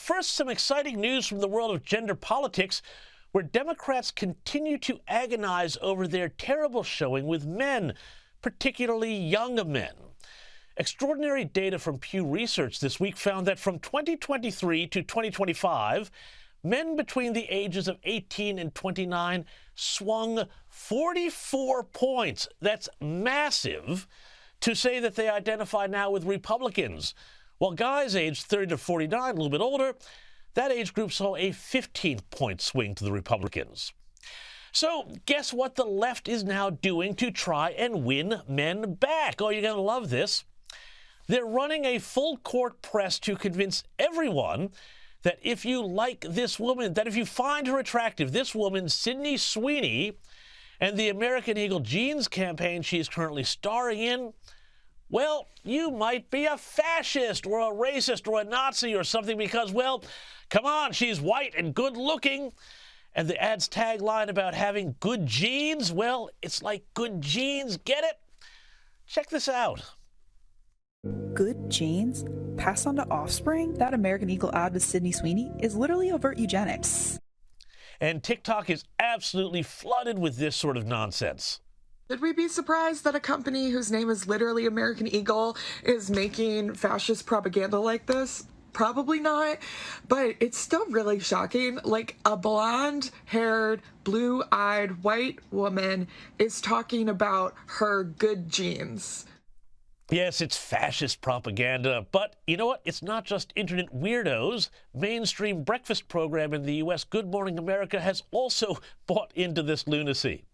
first, some exciting news from the world of gender politics, where Democrats continue to agonize over their terrible showing with men, particularly younger men. Extraordinary data from Pew Research this week found that from 2023 to 2025, men between the ages of 18 and 29 swung 44 points. That's massive to say that they identify now with Republicans. While guys aged 30 to 49, a little bit older, that age group saw a 15-point swing to the Republicans. So guess what the left is now doing to try and win men back? Oh, you're going to love this. They're running a full-court press to convince everyone that if you like this woman, that if you find her attractive, this woman, Sydney Sweeney, and the American Eagle jeans campaign she's currently starring in, well, you might be a fascist or a racist or a Nazi or something because, well, come on, she's white and good-looking. And the ad's tagline about having good genes, well, it's like good genes, get it? Check this out. Good genes passed on to offspring? That American Eagle ad with Sydney Sweeney is literally overt eugenics. And TikTok is absolutely flooded with this sort of nonsense. Should we be surprised that a company whose name is literally American Eagle is making fascist propaganda like this? Probably not, but it's still really shocking. Like, a blonde-haired, blue-eyed white woman is talking about her good genes. Yes, it's fascist propaganda, but you know what? It's not just internet weirdos. Mainstream breakfast program in the U.S., Good Morning America, has also bought into this lunacy.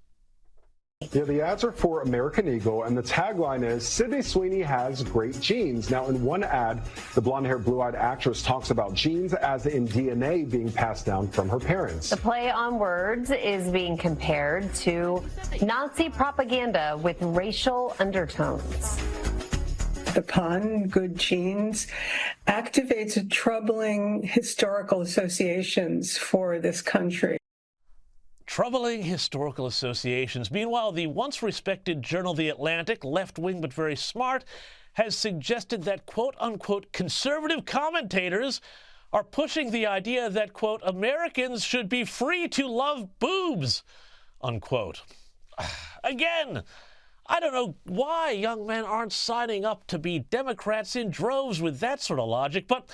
Yeah, the ads are for American Eagle, and the tagline is, Sydney Sweeney has great genes. Now, in one ad, the blonde-haired, blue-eyed actress talks about genes as in DNA being passed down from her parents. The play on words is being compared to Nazi propaganda with racial undertones. The pun, good genes, activates troubling historical associations for this country. Troubling historical associations. Meanwhile, the once respected journal The Atlantic, left-wing but very smart, has suggested that quote-unquote conservative commentators are pushing the idea that, quote, Americans should be free to love boobs, unquote. Again, I don't know why young men aren't signing up to be Democrats in droves with that sort of logic, but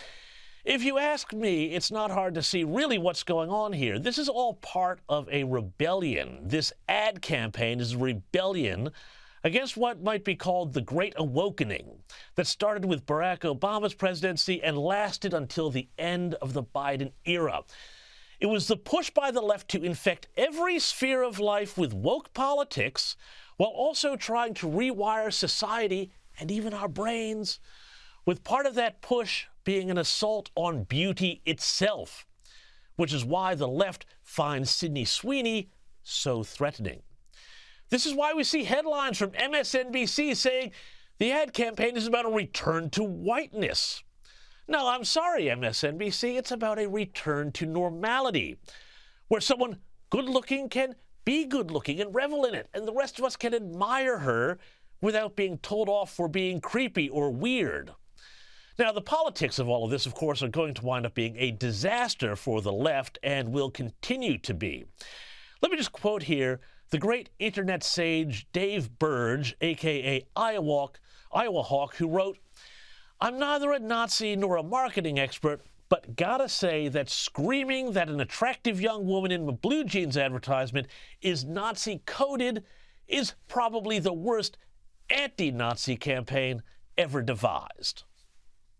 if you ask me, it's not hard to see really what's going on here. This is all part of a rebellion. This ad campaign is a rebellion against what might be called the Great Awokening that started with Barack Obama's presidency and lasted until the end of the Biden era. It was the push by the left to infect every sphere of life with woke politics while also trying to rewire society and even our brains, with part of that push being an assault on beauty itself, which is why the left finds Sydney Sweeney so threatening. This is why we see headlines from MSNBC saying the ad campaign is about a return to whiteness. No, I'm sorry, MSNBC, it's about a return to normality, where someone good-looking can be good-looking and revel in it, and the rest of us can admire her without being told off for being creepy or weird. Now, the politics of all of this, of course, are going to wind up being a disaster for the left and will continue to be. Let me just quote here the great internet sage Dave Burge, a.k.a. Iowa Hawk, who wrote, I'm neither a Nazi nor a marketing expert, but gotta say that screaming that an attractive young woman in a blue jeans advertisement is Nazi-coded is probably the worst anti-Nazi campaign ever devised.